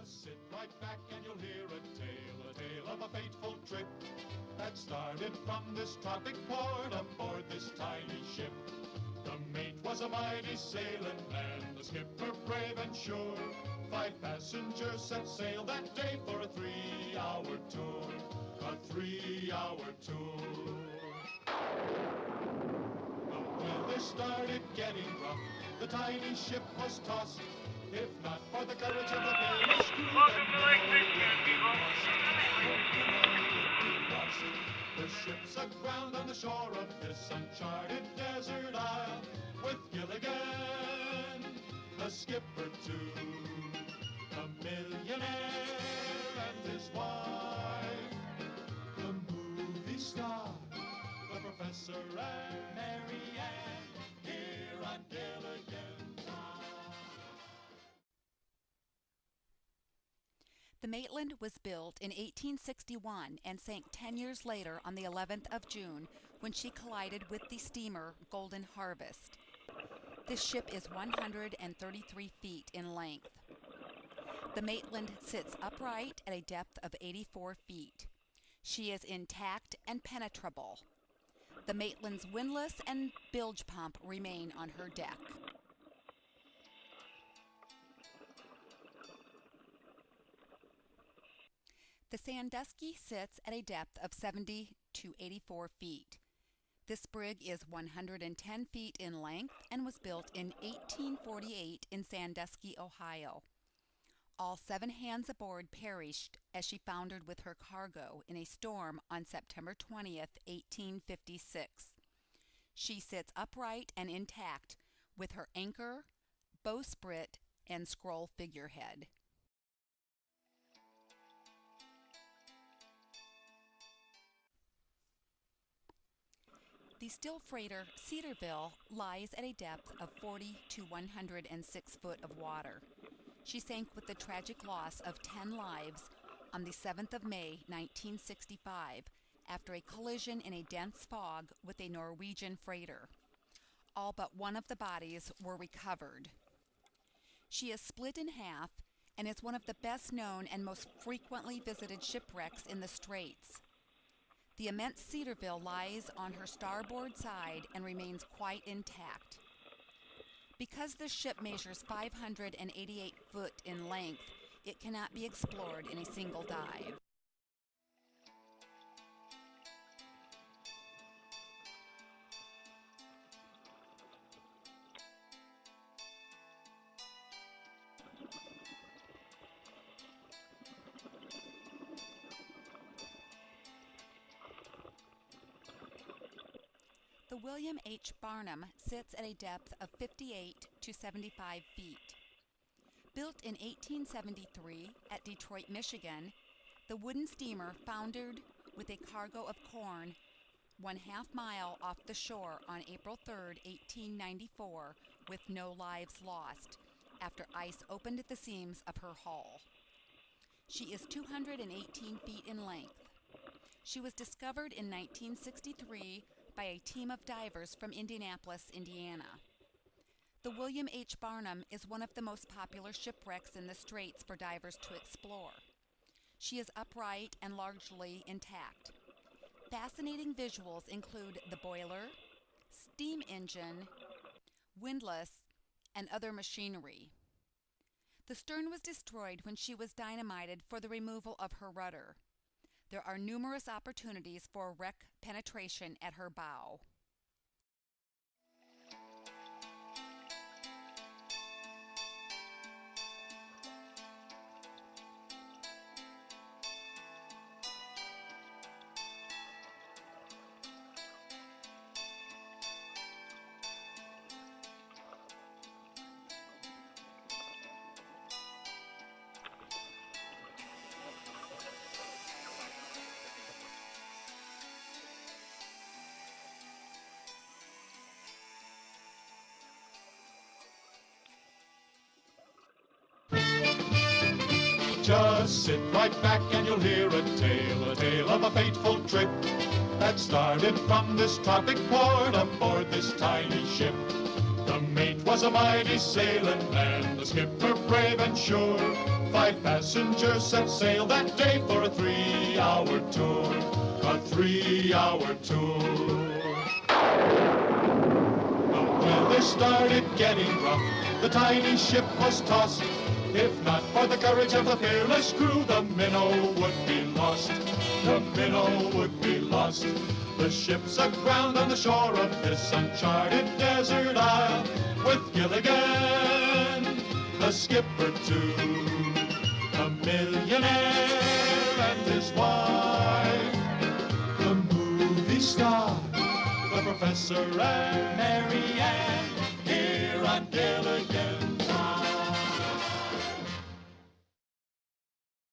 Just sit right back and you'll hear a tale of a fateful trip that started from this tropic port aboard this tiny ship. The mate was a mighty sailing man, the skipper brave and sure. 5 passengers set sail that day for a 3-hour tour, a 3-hour tour. The weather started getting rough, the tiny ship was tossed. If not for the courage of the fearless crew, Welcome to Lake Michigan, people. the ship's aground on the shore of this uncharted desert isle, with Gilligan, the skipper too, the millionaire and his wife, the movie star, the professor and Mary Ann, here on Gilligan's Isle. The Maitland was built in 1861 and sank 10 years later on the 11th of June when she collided with the steamer Golden Harvest. This ship is 133 feet in length. The Maitland sits upright at a depth of 84 feet. She is intact and penetrable. The Maitland's windlass and bilge pump remain on her deck. The Sandusky sits at a depth of 70 to 84 feet. This brig is 110 feet in length and was built in 1848 in Sandusky, Ohio. All 7 hands aboard perished as she foundered with her cargo in a storm on September 20th, 1856. She sits upright and intact with her anchor, bowsprit, and scroll figurehead. The steel freighter Cedarville lies at a depth of 40 to 106 foot of water. She sank with the tragic loss of 10 lives on the 7th of May, 1965, after a collision in a dense fog with a Norwegian freighter. All but one of the bodies were recovered. She is split in half and is one of the best known and most frequently visited shipwrecks in the Straits. The immense Cedarville lies on her starboard side and remains quite intact. Because this ship measures 588 foot in length, it cannot be explored in a single dive. The William H. Barnum sits at a depth of 58 to 75 feet. Built in 1873 at Detroit, Michigan, the wooden steamer foundered with a cargo of corn 1/2 mile off the shore on April 3, 1894, with no lives lost, after ice opened at the seams of her hull. She is 218 feet in length. She was discovered in 1963 by a team of divers from Indianapolis, Indiana. The William H. Barnum is one of the most popular shipwrecks in the Straits for divers to explore. She is upright and largely intact. Fascinating visuals include the boiler, steam engine, windlass, and other machinery. The stern was destroyed when she was dynamited for the removal of her rudder. There are numerous opportunities for wreck penetration at her bow. Just sit right back and you'll hear a tale of a fateful trip that started from this tropic port aboard this tiny ship. The mate was a mighty sailing man, the skipper brave and sure. 5 passengers set sail that day for a 3-hour tour. A 3-hour tour. The weather started getting rough. The tiny ship was tossed. If not for the courage of the fearless crew, the minnow would be lost. The minnow would be lost. The ship's aground on the shore of this uncharted desert isle, with Gilligan, the skipper too, a millionaire and his wife, the movie star, the professor and Mary Ann, here on Gilligan.